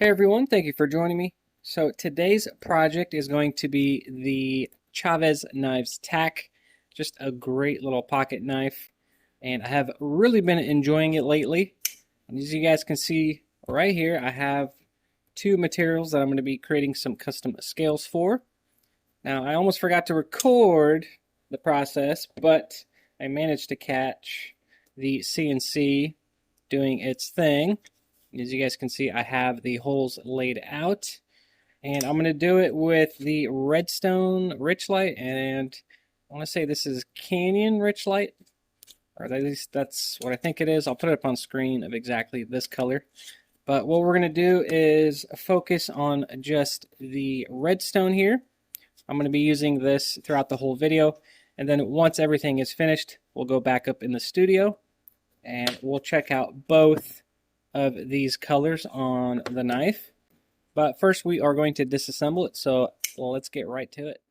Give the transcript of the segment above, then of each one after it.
Hey everyone, thank you for joining me. So today's project is going to be the Chaves Knives T.A.K. Just a great little pocket knife, and I have really been enjoying it lately. And as you guys can see right here, I have two materials that I'm going to be creating some custom scales for. Now, I almost forgot to record the process, but I managed to catch the CNC doing its thing. As you guys can see, I have the holes laid out, and I'm going to do it with the Redstone Richlight, and I want to say this is Canyon Richlight, or at least that's what I think it is. I'll put it up on screen of exactly this color. But what we're going to do is focus on just the redstone here. I'm going to be using this throughout the whole video, and then once everything is finished, we'll go back up in the studio, and we'll check out both of these colors on the knife. But first we are going to disassemble it, so let's get right to it.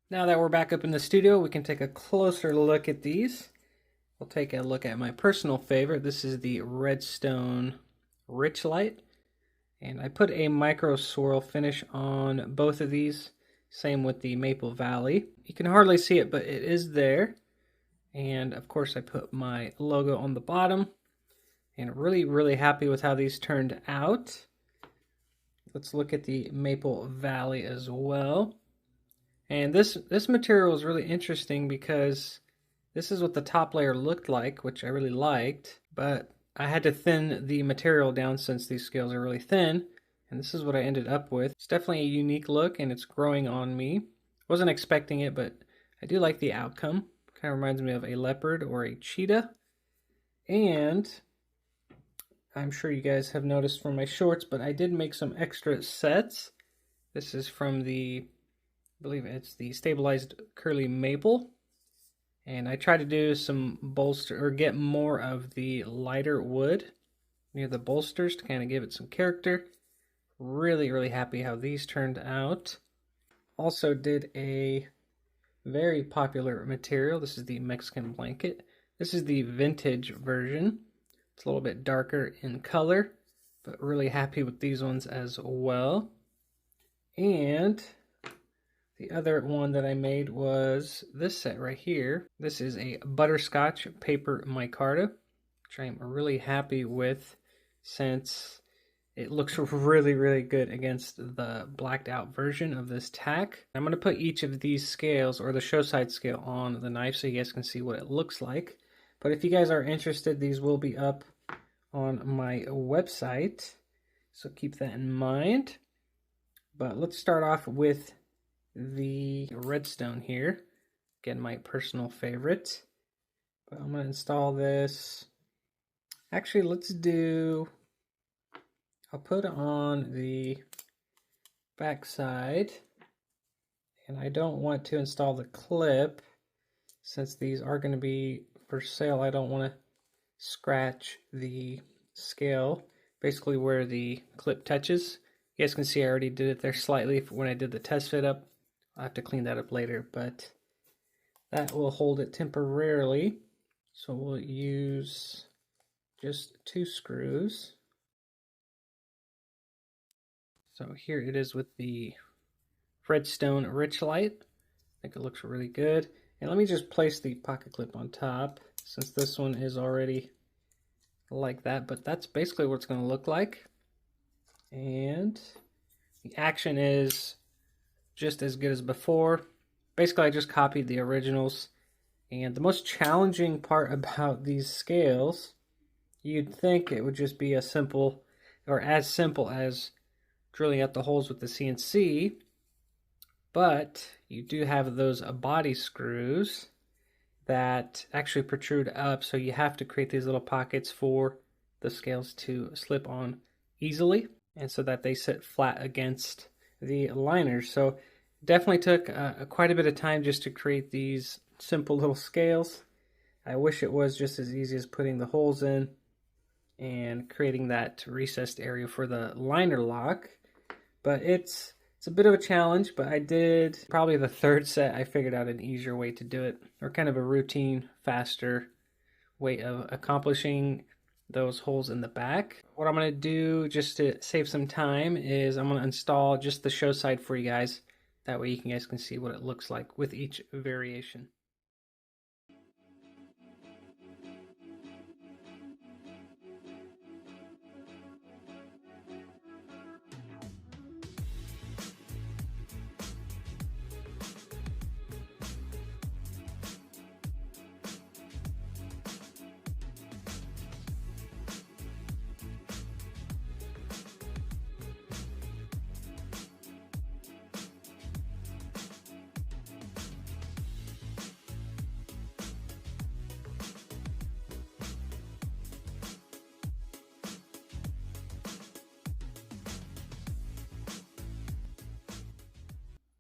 Now that we're back up in the studio, we can take a closer look at these. We'll take a look at my personal favorite. This is the Redstone Richlight. And I put a micro swirl finish on both of these. Same with the Maple Valley. You can hardly see it, but it is there. And of course I put my logo on the bottom. And really happy with how these turned out. Let's look at the Maple Valley as well. And this material is really interesting because This is what the top layer looked like, which I really liked, but I had to thin the material down since these scales are really thin, and this is what I ended up with. It's definitely a unique look, and it's growing on me. Wasn't expecting it, but I do like the outcome. Kind of reminds me of a leopard or a cheetah. And I'm sure you guys have noticed from my shorts, but I did make some extra sets. This is from I believe it's the stabilized curly maple. And I try to do some bolster or get more of the lighter wood near the bolsters to kind of give it some character. Really, really happy how these turned out. Also did a very popular material. This is the Mexican blanket. This is the vintage version. It's a little bit darker in color, but really happy with these ones as well. And the other one that I made was this set right here. This is a butterscotch paper micarta, which I'm really happy with since it looks really, really good against the blacked out version of this tack. I'm going to put each of these scales, or the show side scale, on the knife so you guys can see what it looks like. But if you guys are interested, these will be up on my website, so keep that in mind. But let's start off with the redstone here. Again, my personal favorite. But I'm going to install this. Actually, I'll put on the back side, and I don't want to install the clip since these are going to be for sale. I don't want to scratch the scale, basically where the clip touches. You guys can see I already did it there slightly when I did the test fit up. I'll have to clean that up later, but that will hold it temporarily. So we'll use just 2 screws. So here it is with the redstone Richlight. I think it looks really good. And let me just place the pocket clip on top, since this one is already like that, but that's basically what it's going to look like. And the action is just as good as before. Basically, I just copied the originals. And the most challenging part about these scales, you'd think it would just be as simple as drilling out the holes with the CNC, but you do have those body screws that actually protrude up, so you have to create these little pockets for the scales to slip on easily, and so that they sit flat against the liners. So definitely took quite a bit of time just to create these simple little scales. I wish it was just as easy as putting the holes in and creating that recessed area for the liner lock, but it's a bit of a challenge. But I did probably the 3rd set. I figured out an easier way to do it, or kind of a routine, faster way of accomplishing those holes in the back. What I'm going to do, just to save some time, is I'm going to install just the show side for you guys. That way you guys can see what it looks like with each variation.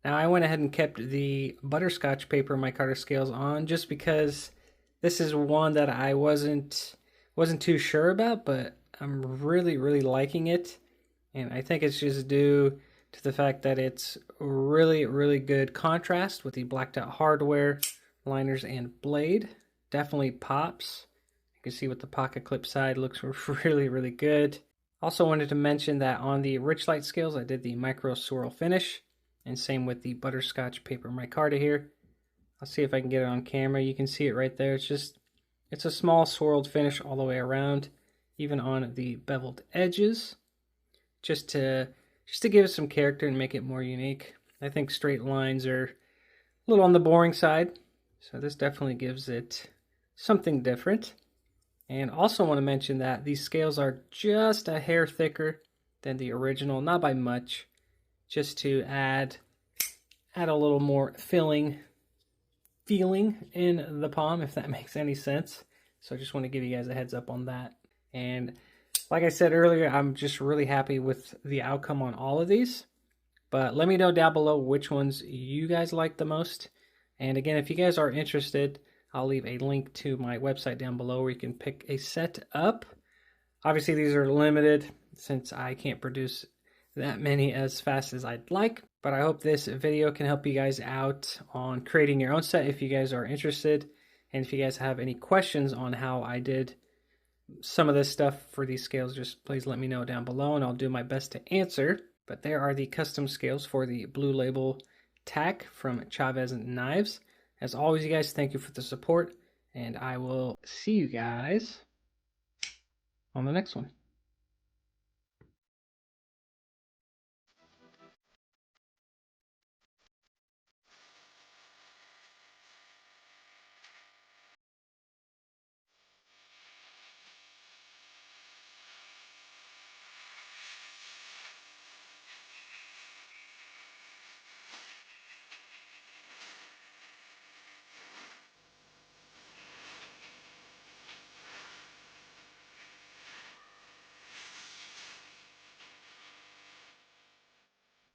Now I went ahead and kept the butterscotch paper micarta scales on just because this is one that I wasn't too sure about, but I'm really, really liking it. And I think it's just due to the fact that it's really, really good contrast with the blacked out hardware, liners, and blade. Definitely pops. You can see with the pocket clip side looks really, really good. Also wanted to mention that on the Richlight scales, I did the micro swirl finish. And same with the butterscotch paper micarta here. I'll see if I can get it on camera. You can see it right there. It's a small swirled finish all the way around, even on the beveled edges, just to give it some character and make it more unique. I think straight lines are a little on the boring side, So this definitely gives it something different. And also want to mention that these scales are just a hair thicker than the original, not by much, just to add a little more feeling in the palm, if that makes any sense. So I just want to give you guys a heads up on that. And like I said earlier, I'm just really happy with the outcome on all of these. But let me know down below which ones you guys like the most. And again, if you guys are interested, I'll leave a link to my website down below where you can pick a set up. Obviously, these are limited since I can't produce that many as fast as I'd like. But I hope this video can help you guys out on creating your own set if you guys are interested. And if you guys have any questions on how I did some of this stuff for these scales, just please let me know down below and I'll do my best to answer. But there are the custom scales for the Blue Label T.A.K from Chaves Knives. As always, you guys, thank you for the support, and I will see you guys on the next one.